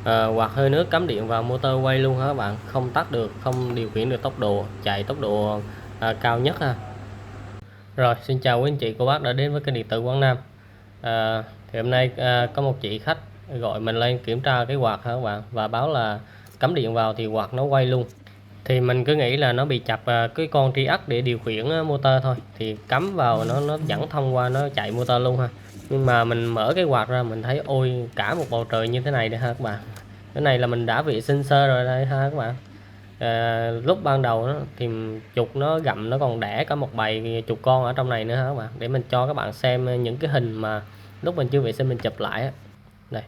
Quạt hơi nước cắm điện vào motor quay luôn hả các bạn, không tắt được, không điều khiển được tốc độ chạy, tốc độ cao nhất ha. Rồi, xin chào quý anh chị cô bác đã đến với kênh điện tử Quảng Nam. Thì hôm nay có một chị khách gọi mình lên kiểm tra cái quạt hả các bạn, và báo là cắm điện vào thì quạt nó quay luôn. Thì mình cứ nghĩ là nó bị chập cái con tri-ắc để điều khiển motor thôi, thì cắm vào nó dẫn thông qua nó chạy motor luôn ha. Nhưng mà mình mở cái quạt ra mình thấy ôi cả một bầu trời như thế này đây ha các bạn. Cái này là mình đã vệ sinh sơ rồi đây ha các bạn. Lúc ban đầu đó, thì chuột nó gặm nó còn đẻ cả một bầy chuột con ở trong này nữa hả các bạn, để mình cho các bạn xem những cái hình mà lúc mình chưa vệ sinh mình chụp lại á. Đây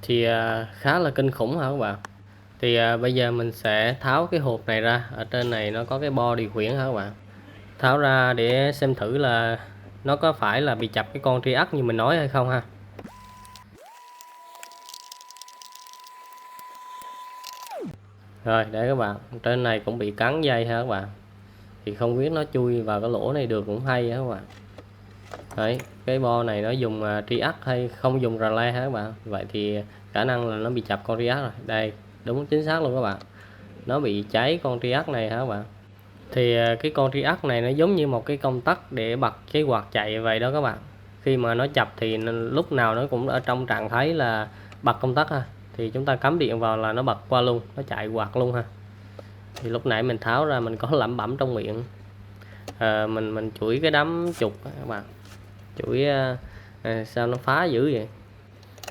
thì khá là kinh khủng hả các bạn. Thì bây giờ mình sẽ tháo cái hộp này ra, ở trên này nó có cái bo điều khiển hả các bạn. Tháo ra để xem thử là nó có phải là bị chập cái con tri-ắc như mình nói hay không ha. Rồi để các bạn, trên này cũng bị cắn dây ha các bạn, thì không biết nó chui vào cái lỗ này được cũng hay á các bạn. Đấy, cái bo này nó dùng tri-ắc hay không dùng rà le hả các bạn. Vậy thì khả năng là nó bị chập con tri-ắc rồi. Đây, đúng chính xác luôn các bạn, nó bị cháy con tri-ắc này hả các bạn. Thì cái con tri-ắc này nó giống như một cái công tắc để bật cái quạt chạy vậy đó các bạn. Khi mà nó chập thì lúc nào nó cũng ở trong trạng thái là bật công tắc ha, thì chúng ta cắm điện vào là nó bật qua luôn, nó chạy quạt luôn ha. Thì lúc nãy mình tháo ra mình có lẩm bẩm trong miệng, mình chửi cái đám chuột các bạn, chửi sao nó phá dữ vậy.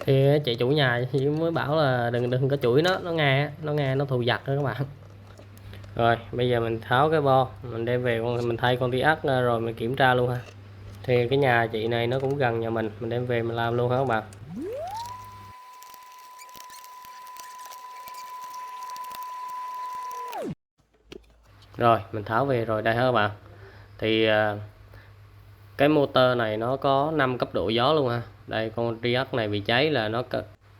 Thì chị chủ nhà chỉ mới bảo là đừng đừng có chửi nó nghe nó thù vặt đó các bạn. Rồi bây giờ mình tháo cái bo, mình đem về mình thay con tri-ắc rồi mình kiểm tra luôn ha. Thì cái nhà chị này nó cũng gần nhà mình đem về mình làm luôn hả các bạn. Rồi mình tháo về rồi đây hả các bạn. Thì cái motor này nó có 5 cấp độ gió luôn ha. Đây con tri-ắc này bị cháy là nó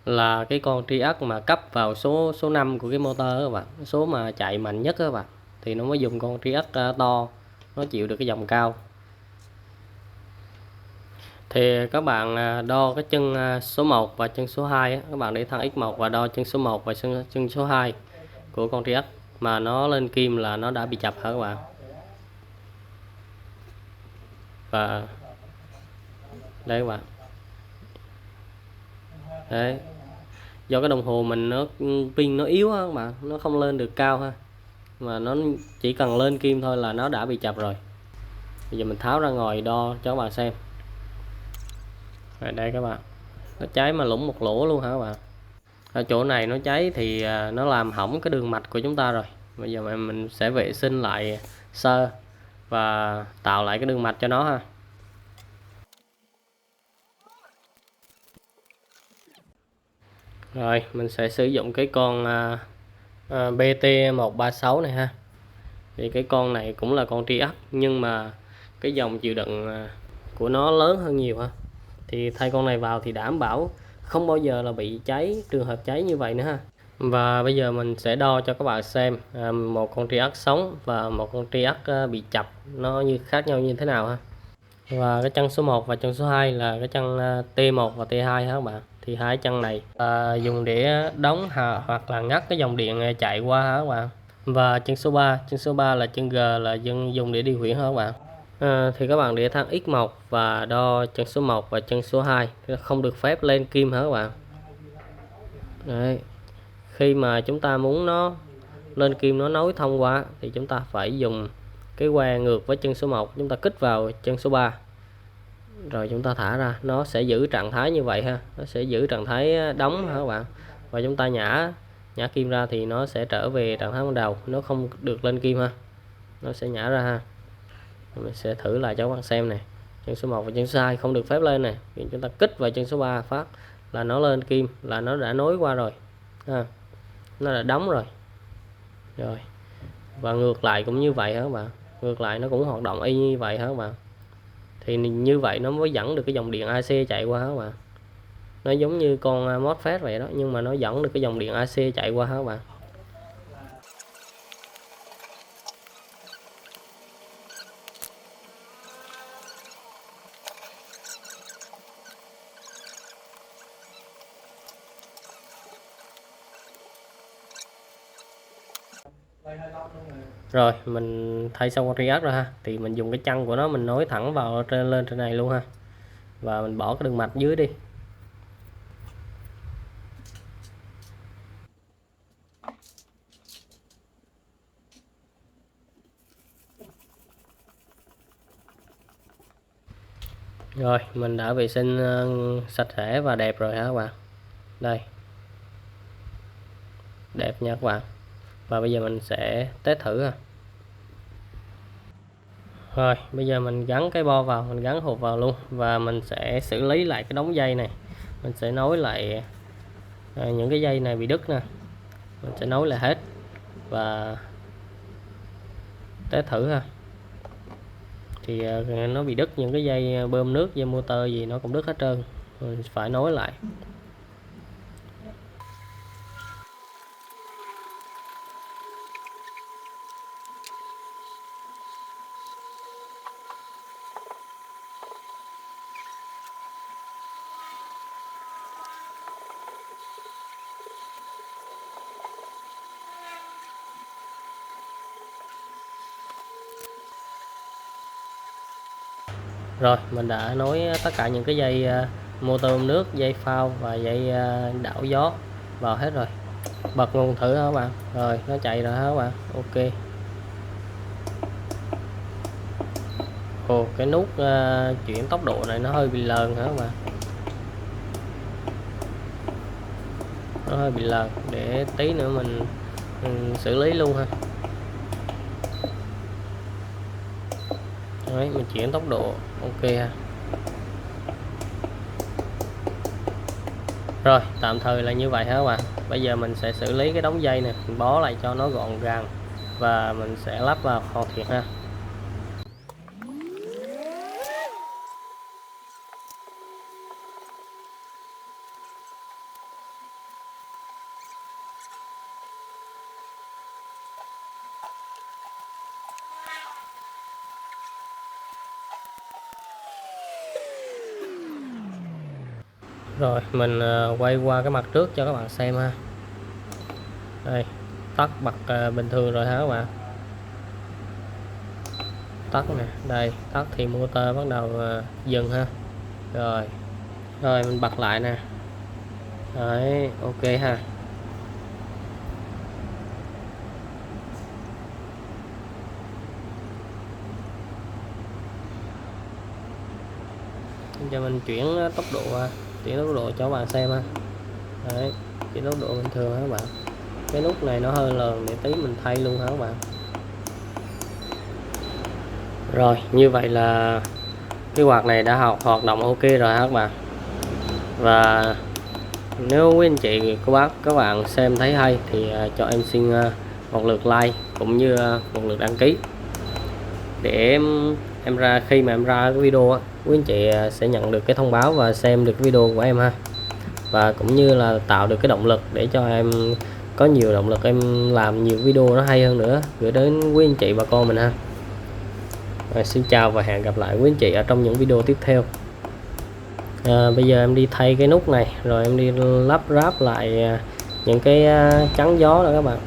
là cái con tri-ắc mà cấp vào số 5 của cái motor các bạn, số mà chạy mạnh nhất các bạn, thì nó mới dùng con tri-ắc to, nó chịu được cái dòng cao. Thì các bạn đo cái chân số 1 và chân số 2 á, các bạn để thang X1 và đo chân số 1 và chân số 2 của con tri-ắc mà nó lên kim là nó đã bị chập hả các bạn. Và đây các bạn, đấy, do cái đồng hồ mình nó pin nó yếu á các bạn, nó không lên được cao ha, mà nó chỉ cần lên kim thôi là nó đã bị chập rồi. Bây giờ mình tháo ra ngoài đo cho các bạn xem. Rồi đây các bạn, nó cháy mà lủng một lỗ luôn hả các bạn. Ở chỗ này nó cháy thì nó làm hỏng cái đường mạch của chúng ta rồi. Bây giờ mình sẽ vệ sinh lại sơ và tạo lại cái đường mạch cho nó ha. Rồi mình sẽ sử dụng cái con BT136 này ha. Thì cái con này cũng là con tri-ắc nhưng mà cái dòng chịu đựng của nó lớn hơn nhiều ha. Thì thay con này vào thì đảm bảo không bao giờ là bị cháy, trường hợp cháy như vậy nữa ha. Và bây giờ mình sẽ đo cho các bạn xem một con tri-ắc sống và một con tri-ắc bị chập nó khác nhau như thế nào ha. Và cái chân số 1 và chân số 2 là cái chân T1 và T2 ha các bạn. Thì hai chân này dùng để đóng hoặc là ngắt cái dòng điện chạy qua ha các bạn. Và chân số 3 là chân G, là dùng để điều khiển ha các bạn. Thì các bạn để thang X1 và đo chân số 1 và chân số 2, không được phép lên kim hả các bạn. Đấy. Khi mà chúng ta muốn nó lên kim nó nối thông qua thì chúng ta phải dùng cái que ngược với chân số 1, chúng ta kích vào chân số 3 rồi chúng ta thả ra, nó sẽ giữ trạng thái như vậy ha, nó sẽ giữ trạng thái đóng hả các bạn. Và chúng ta nhả kim ra thì nó sẽ trở về trạng thái ban đầu, nó không được lên kim ha, nó sẽ nhả ra ha. Mình sẽ thử lại cho các bạn xem này. Chân số 1 và chân số 2 không được phép lên này, thì chúng ta kích vào chân số 3 phát là nó lên kim, là nó đã nối qua rồi ha, nó đã đóng rồi. Rồi và ngược lại cũng như vậy hả các bạn, ngược lại nó cũng hoạt động y như vậy hả các bạn. Thì như vậy nó mới dẫn được cái dòng điện AC chạy qua hả các bạn. Nó giống như con MOSFET vậy đó, nhưng mà nó dẫn được cái dòng điện AC chạy qua hả các bạn. Rồi mình thay xong con triac rồi ha, thì mình dùng cái chân của nó mình nối thẳng vào lên trên này luôn ha, và mình bỏ cái đường mạch dưới đi. Rồi mình đã vệ sinh sạch sẽ và đẹp rồi hả các bạn. Đây, đẹp nha các bạn. Và bây giờ mình sẽ test thử ha. Rồi bây giờ mình gắn cái bo vào, mình gắn hộp vào luôn, và mình sẽ xử lý lại cái đống dây này. Mình sẽ nối lại những cái dây này bị đứt nè, mình sẽ nối lại hết và test thử ha. Thì nó bị đứt những cái dây bơm nước, dây motor gì nó cũng đứt hết trơn, mình phải nối lại. Rồi mình đã nối tất cả những cái dây motor bơm nước, dây phao và dây đảo gió vào hết rồi. Bật nguồn thử hả các bạn. Rồi nó chạy rồi hả các bạn. Ok. Ồ, cái nút chuyển tốc độ này nó hơi bị lờn hả các bạn. Nó hơi bị lờn, để tí nữa mình xử lý luôn ha. Đấy, mình chuyển tốc độ. Ok ha. Rồi tạm thời là như vậy hả các bạn. Bây giờ mình sẽ xử lý cái đống dây này, mình bó lại cho nó gọn gàng và mình sẽ lắp vào hoàn thiện ha. Rồi mình quay qua cái mặt trước cho các bạn xem ha. Đây, tắt bật bình thường rồi hả các bạn. Tắt nè, đây tắt thì motor bắt đầu dừng ha. Rồi mình bật lại nè. Đấy, ok ha. Giờ mình chuyển tốc độ cho các bạn xem ha. Đấy, chuyển tốc độ bình thường ha các bạn. Cái nút này nó hơi lờn, để tí mình thay luôn hả các bạn. Rồi như vậy là cái quạt này đã hoạt động ok rồi hả các bạn. Và nếu quý anh chị cô bác các bạn xem thấy hay thì cho em xin một lượt like cũng như một lượt đăng ký, để em ra khi mà em ra cái video quý anh chị sẽ nhận được cái thông báo và xem được video của em ha, và cũng như là tạo được cái động lực để cho em có nhiều động lực em làm nhiều video nó hay hơn nữa gửi đến quý anh chị bà con mình ha. Rồi, xin chào và hẹn gặp lại quý anh chị ở trong những video tiếp theo. Bây giờ em đi thay cái nút này, rồi em đi lắp ráp lại những cái chắn gió đó các bạn.